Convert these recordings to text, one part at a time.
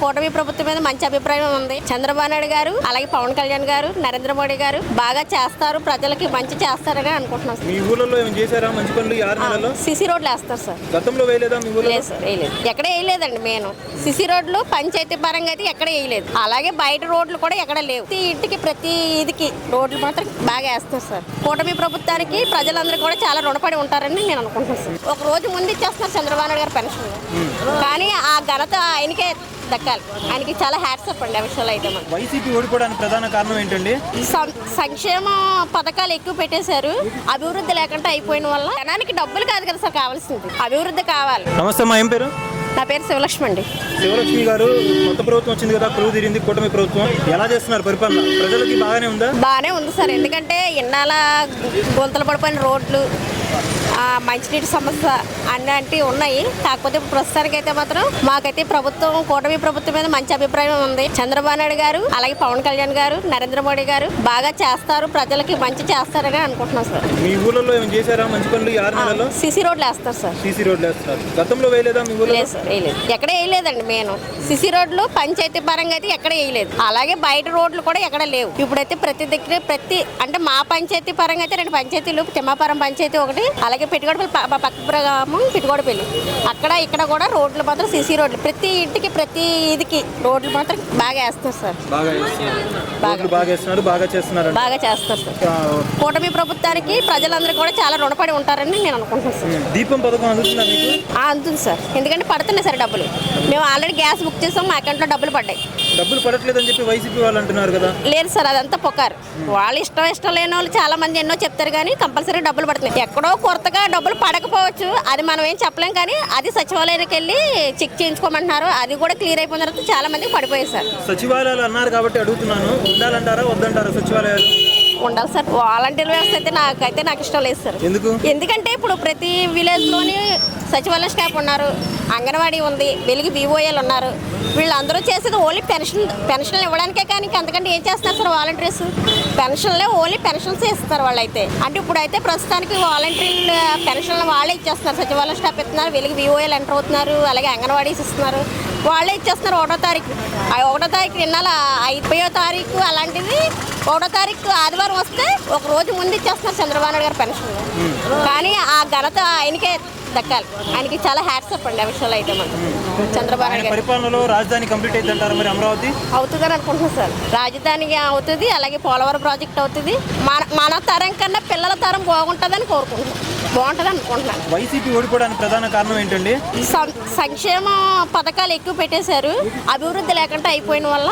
కూటమి ప్రభుత్వం మీద మంచి అభిప్రాయం ఉంది. చంద్రబాబు నాయుడు గారు అలాగే పవన్ కళ్యాణ్ గారు నరేంద్ర మోడీ గారు బాగా చేస్తారు, ప్రజలకి మంచి చేస్తారని అనుకుంటున్నాను. మీ ఊర్లో ఏం చేశారా మంచి పనులు ఈ 6 నెలల్లో? సిసి రోడ్లు వేస్తారు సార్. గతంలో వేయలేదా మీ ఊర్లో? లేదు సార్, వేయలేదు. ఎక్కడ వేయలేదండి. నేను సిసి రోడ్లు పంచాయతీ పరంగా అయితే ఎక్కడ వేయలేదు. అలాగే బయట రోడ్లు కూడా ఎక్కడ లేవు. ప్రతి ఇంటికి ప్రతి ఇదికి రోడ్లు మాత్రం బాగా వేస్తారు సార్. కూటమి ప్రభుత్వానికి ప్రజలందరూ కూడా చాలా రుణపడి ఉంటారని నేను అనుకుంటున్నాను సార్. ఒక రోజు ముందు ఇచ్చేస్తున్నారు చంద్రబాబు నాయుడు గారు పెన్షన్, కానీ ఆ ఘనత ఆయనకే దక్కాలి. ఆయనకి చాలా హ్యాట్సప్ అండి ఆ విషయాలు అయితే. మనం వైసీపీ ఓడిపోవడానికి ప్రధాన కారణం ఏంటండి? సంక్షేమ పథకాలు ఎక్కువ పెట్టేశారు, అభివృద్ధి లేకుండా అయిపోయిన వల్ల. జనానికి డబ్బులు కాదు కదా సార్ కావాల్సింది, అభివృద్ధి కావాలి. నమస్తే, మా ఏం పేరు? నా పేరు శివలక్ష్మి అండి. శివలక్ష్మి గారు, కొత్త ప్రభుత్వం వచ్చింది కదా, కొలువు తీరింది కూటమి ప్రభుత్వం. ఎలా చేస్తున్నారు పరిపాలన? ప్రజలకి బాగానే ఉందా? బాగానే ఉంది సార్. ఎందుకంటే ఇన్నాళ్ళ గుంతలు పడిపోయిన రోడ్లు, మంచినీటి సమస్య అన్నీ ఉన్నాయి. కాకపోతే ఇప్పుడు ప్రస్తుతానికి అయితే మాత్రం మాకైతే ప్రభుత్వం కూటమి ప్రభుత్వం మీద మంచి అభిప్రాయం ఉంది. చంద్రబాబు నాయుడు గారు అలాగే పవన్ కళ్యాణ్ గారు నరేంద్ర మోడీ గారు బాగా చేస్తారు, ప్రజలకి మంచి చేస్తారని అనుకుంటున్నాం సార్. మీ ఊర్లో ఏం చేశారా మంచి పనులు ఈ 6 నెలల్లో? సిసి రోడ్లు వేస్తారు సార్. సిసి రోడ్లు వేస్తారు. గతంలో వేయలేదా మీ ఊర్లో? లేదు సార్, వేయలేదు. ఎక్కడ వేయలేదండి. నేను సిసి రోడ్లు పంచాయతీ పరంగా అయితే ఎక్కడ వేయలేదు. అలాగే బయట రోడ్లు కూడా ఎక్కడ లేవు. ఇప్పుడైతే ప్రతి దగ్గర అంటే మా పంచాయతీ పరంగా అయితే 2 పంచాయతీలు, తిమ్మాపురం పంచాయతీ ఒకటి, అలాగే పెట్టుకోడపల్లి పక్క గ్రామం పెట్టుకోడపల్లి. అక్కడ ఇక్కడ కూడా రోడ్లు మాత్రం సిసి రోడ్లు ప్రతి ఇంటికి ప్రతి ఇదికి రోడ్లు మాత్రం బాగా వేస్తారు సార్. బాగా చేస్తారు సార్. కూటమి ప్రభుత్వానికి ప్రజలందరూ కూడా చాలా రుణపడి ఉంటారని నేను అనుకుంటున్నాను సార్. దీపం పథకం అందుతుందా మీకు? అందుతుంది సార్. ఎందుకంటే పడుతున్నాయి సార్ డబ్బులు. మేము ఆల్రెడీ గ్యాస్ బుక్ చేసాం, మా అకౌంట్లో డబ్బులు పడ్డాయి. డబ్బులు పడట్లేదని చెప్పి వైసీపీ వాళ్ళు అంటున్నారు కదా. లేదు సార్, అదంతా పొక్కారు. వాళ్ళు ఇష్టం లేని వాళ్ళు చాలా మంది ఎన్నో చెప్తారు, కానీ కంపల్సరీ డబ్బులు పడుతున్నాయి. ఎక్కడో కొత్తగా డబ్బులు పడకపోవచ్చు, అది మనం ఏం చెప్పలేం. కానీ అది సచివాలయానికి వెళ్ళి చెక్ చేయించుకోమంటున్నారు. అది కూడా క్లియర్ అయిపోయిన తర్వాత చాలా మందికి పడిపోయాయి సార్. సచివాలయాలు అన్నారు కాబట్టి అడుగుతున్నాను, ఉండాలంటారా వద్దంటారా సచివాలయాలు? ఉండాలి సార్. వాలంటీర్ వ్యవస్థ అయితే నాకు ఇష్టం లేదు సార్. ఎందుకంటే ఇప్పుడు ప్రతి విలేజ్లోని సచివాలయ స్టాఫ్ ఉన్నారు, అంగన్వాడీ ఉంది, వెలుగు బీఓఏలు ఉన్నారు. వీళ్ళందరూ చేసేది ఓన్లీ పెన్షన్లు ఇవ్వడానికే, కానీ అంతకంటే ఏం చేస్తారు సార్ వాలంటీర్స్? పెన్షన్లే ఓన్లీ పెన్షన్స్ ఇస్తారు వాళ్ళైతే. అంటే ఇప్పుడైతే ప్రస్తుతానికి వాలంటీర్లు పెన్షన్లు వాళ్ళే ఇచ్చేస్తున్నారు. సచివాలయ స్టాఫ్ ఇస్తున్నారు, వెలుగు బీఓఏలు ఎంటర్ అవుతున్నారు, అలాగే అంగన్వాడీస్ ఇస్తున్నారు, వాళ్ళే ఇచ్చేస్తున్నారు. 1వ తారీఖు 1వ తారీఖు నిన్న 5వ తారీఖు అలాంటిది 1వ తారీఖు ఆదివారం వస్తే ఒక రోజు ముందు ఇచ్చేస్తున్నారు చంద్రబాబు నాయుడు గారు పెన్షన్. కానీ ఆ ఘనత ఆయనకే దక్కాలి. ఆయనకి చాలా హ్యాట్సప్ అండి ఆ విషయాలు అయితే. మనం చంద్రబాబు నాయుడు పరిపాలనలో రాజధాని కంప్లీట్ అయితే అంటారు మరి అమరావతి? అవుతుందని అనుకుంటున్నాను సార్. రాజధాని అవుతుంది, అలాగే పోలవరం ప్రాజెక్ట్ అవుతుంది. మన తరం కన్నా పిల్లల తరం బాగుంటుందని కోరుకుంటున్నాను, బాగుంటుంది అనుకుంటున్నాను. వైసీపీ ఓడిపోవడానికి ప్రధాన కారణం ఏంటండి? సంక్షేమ పథకాలు ఎక్కువ పెట్టేశారు, అభివృద్ధి లేకుండా అయిపోయిన వల్ల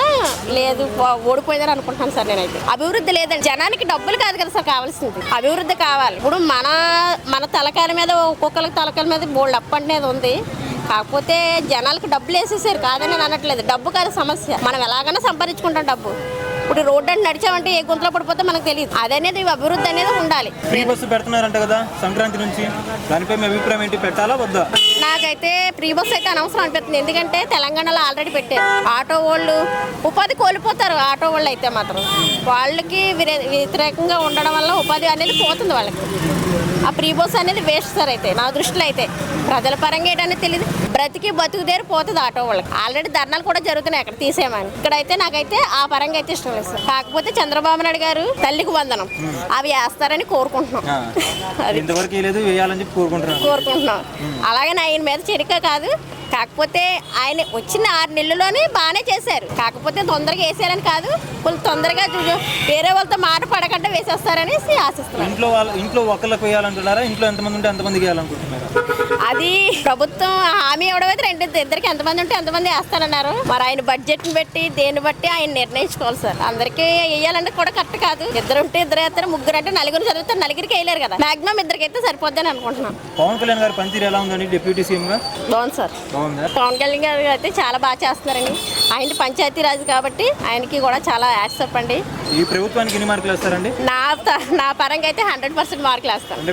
లేదు ఓడిపోయిందని అనుకుంటున్నాను సార్. నేనైతే అభివృద్ధి లేదండి. జనానికి డబ్బులు కాదు కదా సార్ కావాల్సింది, అభివృద్ధి కావాలి. ఇప్పుడు మన తలకాయల మీద ఒక్కొక్కరికి తలకాయల మీద బోల్డ్ అప్ అనేది ఉంది. కాకపోతే జనాలకు డబ్బులు వేసేసారు, కాదని నేను అనట్లేదు. డబ్బు కాదు సమస్య, మనం ఎలాగైనా సంపాదించుకుంటాం డబ్బు. ఇప్పుడు రోడ్డు అంటే నడిచామంటే ఏ గుంతలో పడిపోతే మనకు తెలియదు. అదనేది అభివృద్ధి అనేది ఉండాలి. ఫ్రీ బస్సు పెడుతున్నారంట కదా సంక్రాంతి నుంచి, దానిపై మీ అభిప్రాయం ఏంటి? పెట్టాలా వద్దా? నాకైతే ఫ్రీ బస్ అయితే అనవసరం అనిపిస్తుంది. ఎందుకంటే తెలంగాణలో ఆల్రెడీ పెట్టారు. ఆటో వాళ్ళు ఉపాధి కోల్పోతారు. ఆటో వాళ్ళు అయితే మాత్రం వాళ్ళకి వ్యతిరేకంగా ఉండడం వల్ల ఉపాధి అనేది పోతుంది వాళ్ళకి. ఆ ఫ్రీ బస్ అనేది వేస్ట్ సార్. అయితే నా దృష్టిలో అయితే ప్రజల పరంగా ఏంటనేది తెలియదు. బ్రతికి బతుకుదేరు పోతుంది ఆటో వాళ్ళకి. ఆల్రెడీ ధర్నాలు కూడా జరుగుతున్నాయి అక్కడ తీసేయమని. ఇక్కడైతే నాకైతే ఆ పరంగా అయితే ఇష్టం లేదు సార్. కాకపోతే చంద్రబాబు నాయుడు గారు తల్లికి వందనం అవి వేస్తారని కోరుకుంటున్నాం. కోరుకుంటున్నాం. అలాగే ఆయన మీద చెరిక కాదు, కాకపోతే ఆయన వచ్చిన 6 నెలల్లోనే బాగానే చేశారు. కాకపోతే తొందరగా వేసారని కాదు, కొంచెం తొందరగా వేరే వాళ్ళతో మాట పడకుండా వేసేస్తారని ఆశిస్తున్నారు. ఇంట్లో ఒకళ్ళకి వేయాలంటున్నారా? ఇంట్లో ఎంతమంది ఉంటే అంతమందికి వేయాలనుకుంటున్నారా? అది ప్రభుత్వం హామీ ఇవ్వడమైతే ఇద్దరికి ఎంతమంది ఉంటే ఎంతమంది వేస్తారన్నారు. మరి ఆయన బడ్జెట్ని బట్టి దేన్ని బట్టి ఆయన నిర్ణయించుకోవాలి సార్. అందరికీ వేయాలంటే కూడా కరెక్ట్ కాదు. ఇద్దరు ఉంటే ఇద్దరు వేస్తారు, ముగ్గురు అంటే నలుగురు చదివితే నలుగురికి వేయలేరు కదా. మాక్సిమం ఇద్దరికైతే సరిపోద్దని అనుకుంటున్నాను. పవన్ కళ్యాణ్ గారి పనితీరు ఎలా ఉందండి డిప్యూటీ సీఎం గా? బాగుంది సార్. పవన్ కళ్యాణ్ గారు అయితే చాలా బాగా చేస్తున్నారండి. ఆయన పంచాయతీరాజ్ కాబట్టి ఆయనకి కూడా చాలా యాక్సెప్ట్ అండి. ఈ ప్రభుత్వానికి ఎన్ని మార్కులు వేస్తారండి? నా పరంగా అయితే 100% మార్కులు వేస్తాను.